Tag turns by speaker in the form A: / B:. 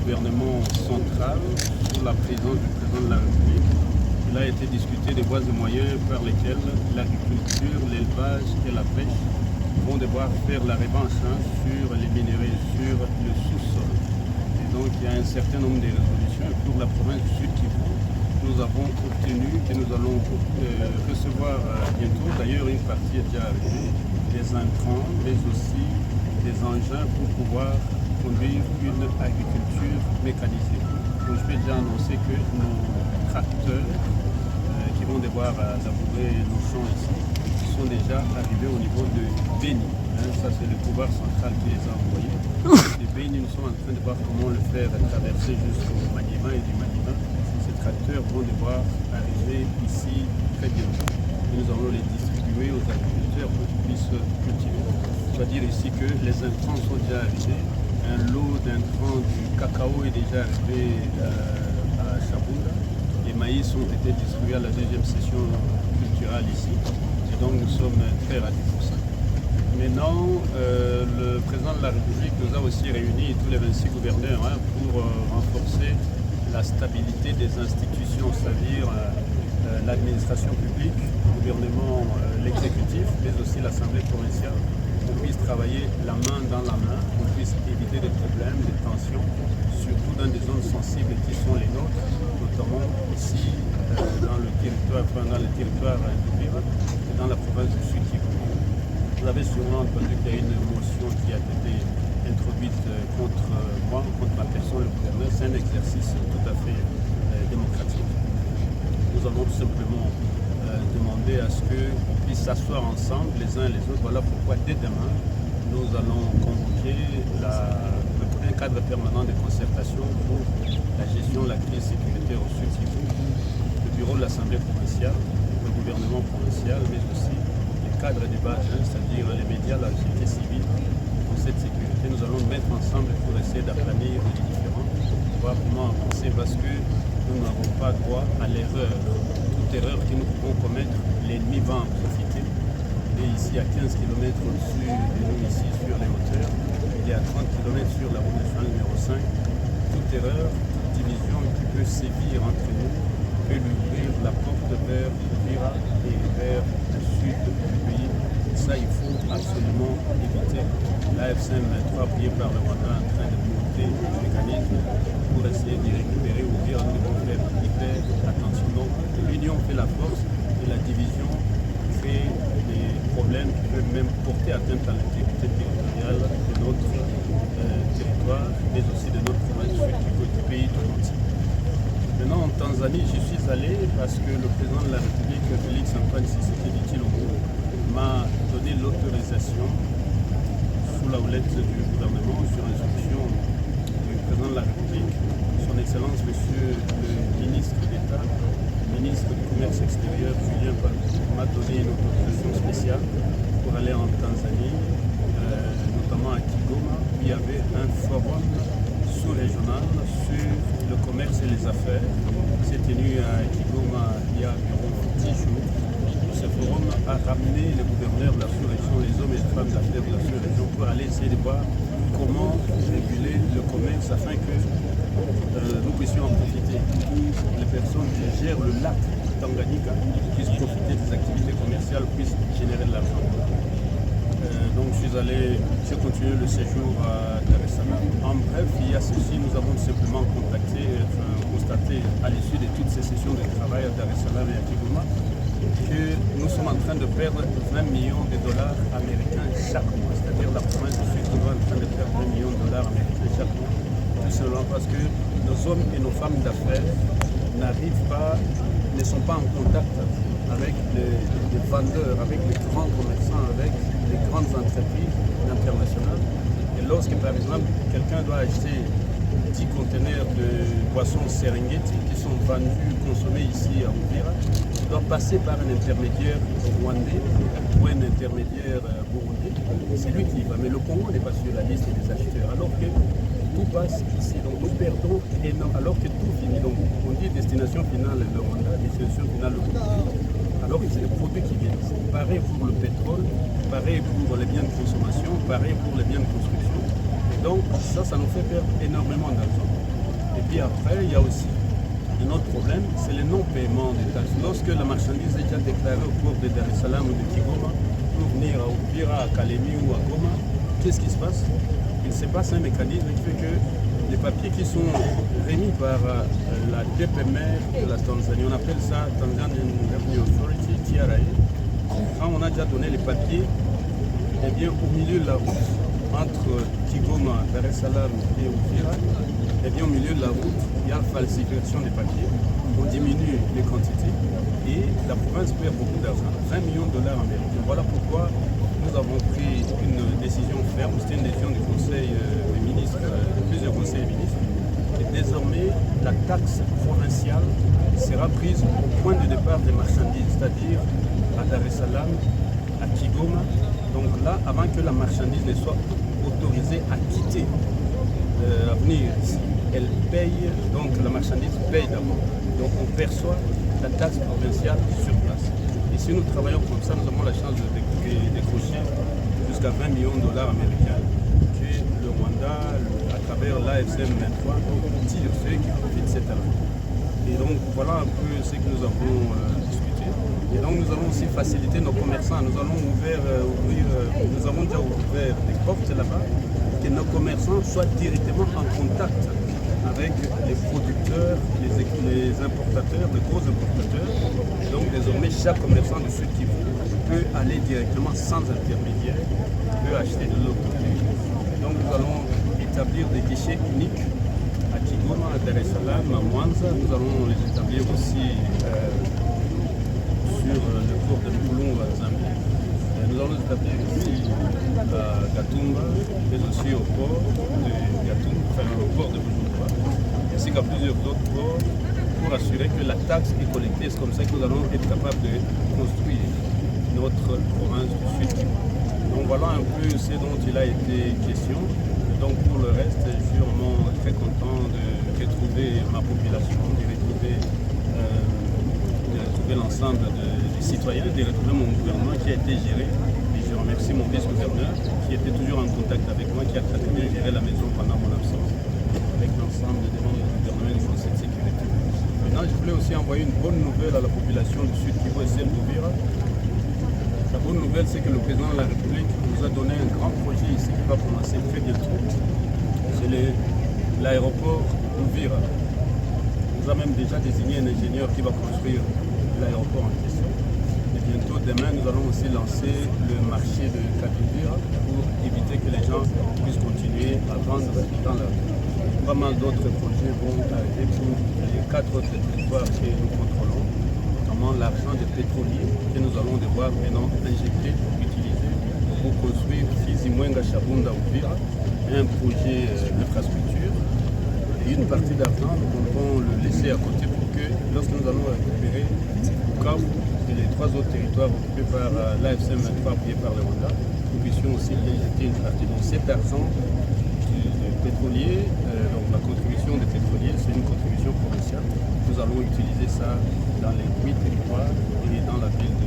A: gouvernement central, sous la présidence du président de la République, il a été discuté des voies et moyens par lesquels l'agriculture, l'élevage et la pêche vont devoir faire la revanche sur les minéraux, sur le sous-sol. Et donc il y a un certain nombre de résolutions. Et pour la province du Sud Kivu, nous avons obtenu et nous allons recevoir bientôt, d'ailleurs une partie est déjà arrivée, des intrants, mais aussi des engins pour pouvoir conduire une agriculture mécanisée. Donc je peux déjà annoncer que nos tracteurs qui vont devoir labourer nos champs ici sont déjà arrivés au niveau de Béni. Ça c'est le pouvoir central qui les a envoyés. De Béni, nous sommes en train de voir comment le faire traverser jusqu'au Maniema et du Maniema. Ces tracteurs vont devoir arriver ici très bientôt. Et nous allons les distribuer aux agriculteurs pour qu'ils puissent cultiver. Je dois dire ici que les intrants sont déjà arrivés. Un lot d'intrants du cacao est déjà arrivé à Chabunda. Les maïs ont été distribués à la deuxième session culturelle ici. Et donc nous sommes très ravis pour ça. Maintenant, le président de la République nous a aussi réunis, tous les 26 gouverneurs, pour renforcer la stabilité des institutions, c'est-à-dire l'administration publique, le gouvernement, l'exécutif, mais aussi l'Assemblée provinciale. On puisse travailler la main dans la main, on puisse éviter des problèmes, des tensions, surtout dans des zones sensibles qui sont les nôtres, notamment ici dans le territoire d'Uvira et dans la province du Sud Kivu. Vous avez sûrement entendu qu'il y a une motion qui a été introduite contre moi, contre ma personne, le gouverneur. C'est un exercice tout à fait démocratique. Nous allons tout simplement demander à ce qu'on puisse s'asseoir ensemble les uns et les autres. Voilà pourquoi dès demain, nous allons convoquer un cadre permanent de concertation pour la gestion de la crise sécuritaire au Sud Kivu, le bureau de l'Assemblée provinciale, le gouvernement provincial, mais aussi les cadres de base, c'est-à-dire les médias, la société civile. Pour cette sécurité, nous allons nous mettre ensemble pour essayer d'aplanir les différends, voir comment avancer, parce que nous n'avons pas droit à l'erreur. Toute erreur que nous pouvons commettre, l'ennemi va en profiter. Il est ici à 15 km au-dessus de nous, ici sur les hauteurs. Il est à 30 km sur la route nationale numéro 5. Toute erreur, toute division qui peut sévir entre nous peut lui ouvrir la porte vers Uvira et vers le sud du pays. Ça, il faut absolument éviter. L'AFCM 23, appuyé par le Rwanda, en train de monter le mécanisme pour essayer d'y récupérer Uvira. Nous devons faire hyper attention. Donc, l'union fait la force et la division fait des problèmes qui peuvent même porter atteinte à l'intégrité territoriale de notre territoire, mais aussi de notre province du pays tout entier. Maintenant, en Tanzanie, j'y suis allé parce que le président de la République, Félix Antoine Tshisekedi Tshilombo, m'a donné l'autorisation sous la houlette du gouvernement sur instruction du président de la République, son Excellence Monsieur le ministre d'État, ministre du Commerce extérieur, Julien Paluku, m'a donné une autorisation spéciale pour aller en Tanzanie, notamment à Kigoma, où il y avait un forum sous-régional sur le commerce et les affaires. C'est tenu à Kigoma il y a environ 10 jours. Ce forum a ramené les gouverneurs de la sous-région, les hommes et les femmes d'affaires de la sous-région pour aller essayer de voir comment réguler le commerce afin que nous puissions en profiter. Les personnes qui gèrent le lac Tanganyika puissent profiter des activités commerciales, puissent générer de l'argent. Donc j'ai continué le séjour à Dar es Salaam. En bref, il y a ceci, nous avons simplement constaté à l'issue de toutes ces sessions de travail à Dar es Salaam et à Kigoma que nous sommes en train de perdre 20 millions de dollars américains chaque mois. C'est-à-dire la province du Sud est en train de perdre 20 millions de dollars américains chaque mois. Tout simplement parce que nos hommes et nos femmes d'affaires ne sont pas en contact avec les vendeurs, avec les grands commerçants, avec les grandes entreprises internationales. Et lorsque, par exemple, quelqu'un doit acheter 10 conteneurs de boissons Serengeti qui sont vendus, consommés ici à Uvira, il doit passer par un intermédiaire rwandais ou un intermédiaire burundais. C'est lui qui y va. Mais le Congo n'est pas sur la liste des acheteurs, alors que tout passe ici. Donc nous perdons énormément, alors que tout finit. Donc on dit destination finale le Rwanda, destination finale le Congo. Alors que c'est les produits qui viennent ici. Pareil pour le pétrole, pareil pour les biens de consommation, pareil pour les biens de construction. Et donc ça nous fait perdre énormément d'argent. puis après, il y a aussi un autre problème, c'est le non-paiement des taxes. Lorsque la marchandise est déjà déclarée au port de Dar es Salaam ou de Kigoma pour venir à Uvira, à Kalemi ou à Goma, qu'est-ce qui se passe? Il se passe un mécanisme qui fait que les papiers qui sont remis par la DPMR de la Tanzanie, on appelle ça Tanzanian Revenue Authority, TRA, quand on a déjà donné les papiers, eh bien, au milieu de la route, entre Kigoma, Dar es Salaam et Uvira, eh bien, au milieu de la route, il y a falsification des papiers, on diminue les quantités et la province perd beaucoup d'argent, 20 millions de dollars américains. Voilà pourquoi nous avons pris une décision ferme, c'était une décision du Conseil des ministres, de plusieurs conseils des ministres, et désormais la taxe provinciale sera prise au point de départ des marchandises, c'est-à-dire à Dar es Salaam, à Kigoma. Donc là, avant que la marchandise ne soit autorisée à quitter, à venir ici, elle paye, donc la marchandise paye d'abord. Donc on perçoit la taxe provinciale sur place. Et si nous travaillons comme ça, nous avons la chance de décrocher jusqu'à 20 millions de dollars américains que le Rwanda, à travers l'AFCM 23, tire ceux qui profitent de cette argent. Et donc voilà un peu ce que nous avons discuté. Et donc nous allons aussi faciliter nos commerçants. Nous avons déjà ouvert des portes là-bas, que nos commerçants soient directement en contact avec les producteurs, les importateurs, les gros importateurs. Et donc désormais, chaque commerçant de Sud Kivu peut aller directement sans intermédiaire, peut acheter de l'autre côté. Donc nous allons établir des guichets uniques à Kigoma, à Dar es Salaam, à Mwanza. Nous allons les établir aussi sur le port de Mbulungu à Zambie. Nous allons les établir ici à Gatumba, mais aussi au port de Gatumba, enfin au port de Bujumbura, ainsi qu'à plusieurs autres ports, pour assurer que la taxe est collectée. C'est comme ça que nous allons être capables de construire notre province du Sud. Donc voilà un peu ce dont il a été question. Donc pour le reste, je suis vraiment très content de retrouver ma population, de retrouver l'ensemble des citoyens, de retrouver mon gouvernement qui a été géré. Et je remercie mon vice-gouverneur qui était toujours en contact avec moi, qui a très bien géré la maison pendant mon absence, avec l'ensemble des membres du gouvernement et du Conseil de sécurité. Maintenant, je voulais aussi envoyer une bonne nouvelle à la population du Sud Kivu et celle d'Uvira. La bonne nouvelle, c'est que le président de la République nous a donné un grand projet ici qui va commencer très bientôt. C'est l'aéroport d'Uvira. Il nous a même déjà désigné un ingénieur qui va construire l'aéroport en question. Et bientôt, demain, nous allons aussi lancer le marché de Kaduvira pour éviter que les gens puissent continuer à vendre dans leur ville. Pas mal d'autres projets vont arriver pour les 4 autres territoires que nous contrôlons, notamment l'argent des pétroliers que nous allons devoir maintenant injecter pour utiliser pour construire Kizimwenga Shabunda Uvira, un projet d'infrastructure. Et une partie d'argent, nous comptons le laisser à côté pour que lorsque nous allons récupérer Bukavu et les 3 autres territoires occupés par l'AFCM 23 appuyé par le Rwanda, nous puissions aussi injecter une partie. Donc cet argent pétrolier, donc la contribution des pétroliers, c'est une contribution provinciale. Nous allons utiliser ça dans les 8 territoires et dans la ville de